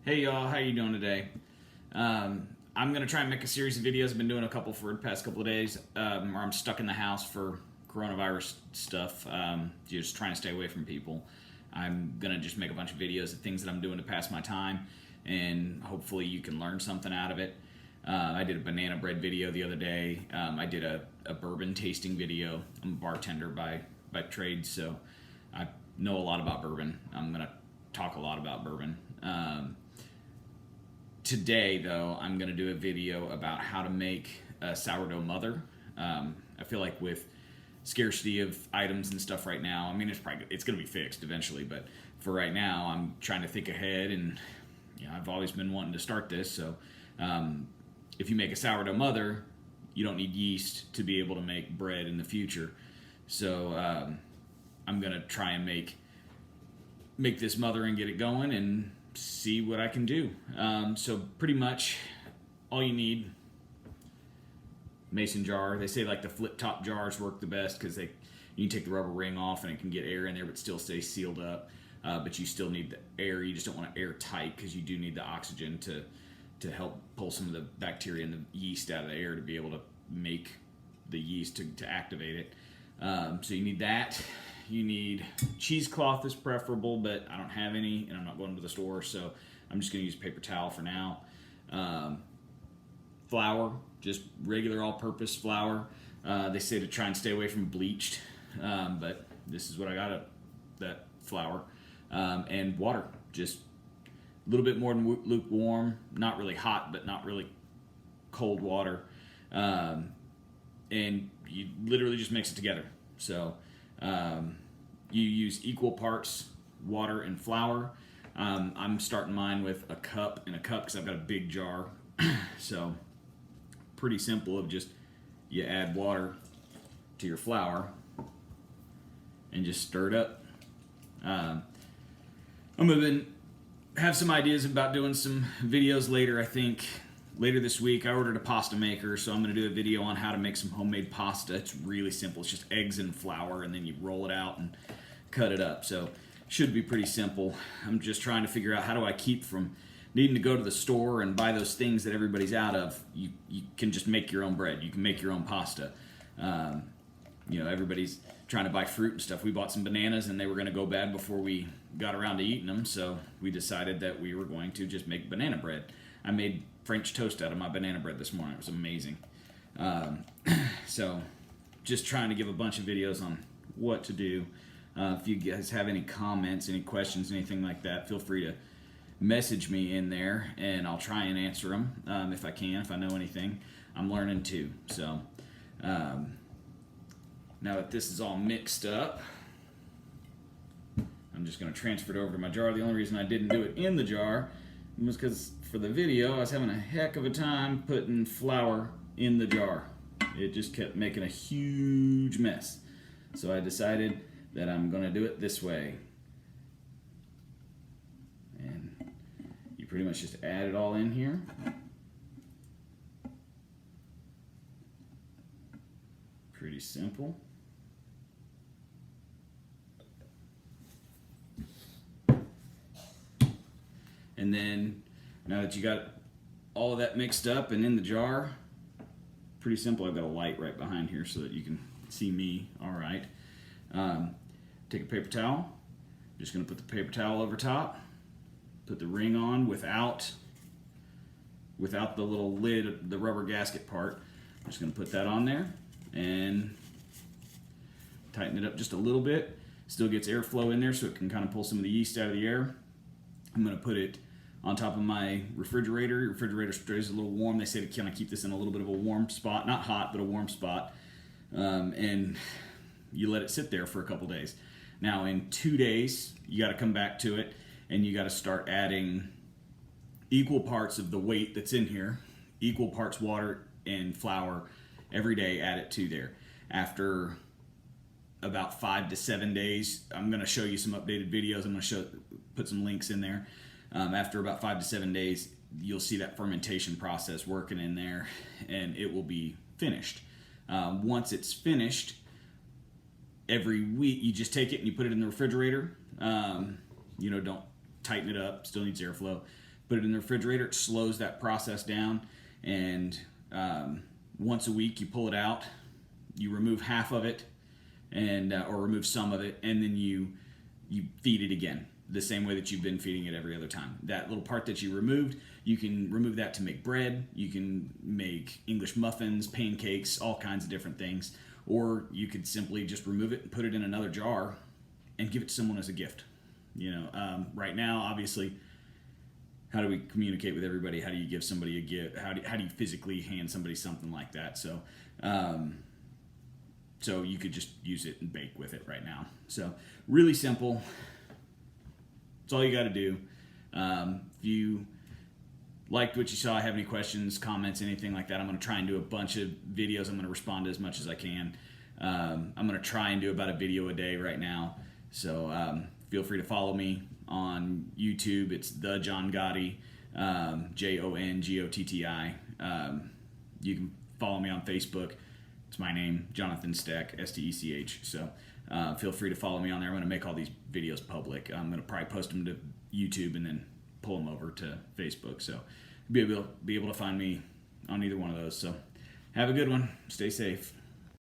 Hey y'all, how you doing today? I'm gonna try and make a series of videos. I've been doing a couple for the past couple of days, where I'm stuck in the house for coronavirus stuff, just trying to stay away from people. I'm gonna just make a bunch of videos of things that I'm doing to pass my time, and hopefully you can learn something out of it. I did a banana bread video the other day. I did a bourbon tasting video. I'm a bartender by trade, so I know a lot about bourbon. I'm gonna talk a lot about bourbon. Today, though, I'm going to do a video about how to make a sourdough mother. I feel like with scarcity of items and stuff right now, I mean, it's going to be fixed eventually, but for right now, I'm trying to think ahead, and I've always been wanting to start this. So, if you make a sourdough mother, you don't need yeast to be able to make bread in the future. So, I'm going to try and make this mother and get it going and see what I can do. So pretty much all you need, mason jar. They say like the flip top jars work the best because you can take the rubber ring off and it can get air in there but still stay sealed up. But you still need the air. You just don't want it airtight because you do need the oxygen to help pull some of the bacteria and the yeast out of the air to be able to make the yeast to activate it. So you need that. You need cheesecloth is preferable, but I don't have any, and I'm not going to the store, so I'm just going to use paper towel for now. Flour, just regular all-purpose flour. They say to try and stay away from bleached, but this is what I got, that flour. And water, just a little bit more than lukewarm, not really hot, but not really cold water. And you literally just mix it together. So you use equal parts water and flour. I'm starting mine with a cup and a cup because I've got a big jar. So pretty simple of just you add water to your flour and just stir it up. I'm going to have some ideas about doing some videos later, I think. Later this week, I ordered a pasta maker, so I'm going to do a video on how to make some homemade pasta. It's really simple. It's just eggs and flour, and then you roll it out and cut it up. So should be pretty simple. I'm just trying to figure out how do I keep from needing to go to the store and buy those things that everybody's out of. You can just make your own bread. You can make your own pasta. Everybody's trying to buy fruit and stuff. We bought some bananas, and they were going to go bad before we got around to eating them, so we decided that we were going to just make banana bread. I made French toast out of my banana bread this morning. It was amazing. So just trying to give a bunch of videos on what to do. If you guys have any comments, any questions, anything like that, feel free to message me in there, and I'll try and answer them if I can, if I know anything. I'm learning too. So now that this is all mixed up, I'm just going to transfer it over to my jar. The only reason I didn't do it in the jar was because for the video I was having a heck of a time putting flour in the jar. It just kept making a huge mess. So I decided that I'm going to do it this way. And you pretty much just add it all in here. Pretty simple. And then, now that you got all of that mixed up and in the jar, pretty simple. I've got a light right behind here so that you can see me all right. Take a paper towel. Just going to put the paper towel over top. Put the ring on without the little lid, the rubber gasket part. I'm just going to put that on there and tighten it up just a little bit. Still gets airflow in there so it can kind of pull some of the yeast out of the air. I'm going to put it on top of my refrigerator. Your refrigerator stays a little warm. They say to kind of keep this in a little bit of a warm spot. Not hot, but a warm spot. And you let it sit there for a couple days. Now, in 2 days, you got to come back to it, and you got to start adding equal parts of the weight that's in here, equal parts water and flour every day. Add it to there. After about 5 to 7 days, I'm going to show you some updated videos. I'm going to put some links in there. After about 5 to 7 days, you'll see that fermentation process working in there, and it will be finished. Once it's finished, every week you just take it and you put it in the refrigerator. Don't tighten it up, still needs airflow. put it in the refrigerator. It slows that process down, and once a week you pull it out, you remove half of it, and or remove some of it, and then you feed it again the same way that you've been feeding it every other time. That little part that you removed, you can remove that to make bread. You can make English muffins, pancakes, all kinds of different things. Or you could simply just remove it and put it in another jar and give it to someone as a gift. Right now, obviously, how do we communicate with everybody? How do you give somebody a gift? How do you physically hand somebody something like that? So, so you could just use it and bake with it right now. So really simple. That's all you got to do. If you liked what you saw, have any questions, comments, anything like that, I'm going to try and do a bunch of videos. I'm going to respond to as much as I can. I'm going to try and do about a video a day right now. So feel free to follow me on YouTube. It's the John Gotti, JONGOTTI. You can follow me on Facebook. It's my name, Jonathan Steck, Stech. So feel free to follow me on there. I'm going to make all these videos public. I'm going to probably post them to YouTube and then pull them over to Facebook. So be able to find me on either one of those. So have a good one. Stay safe.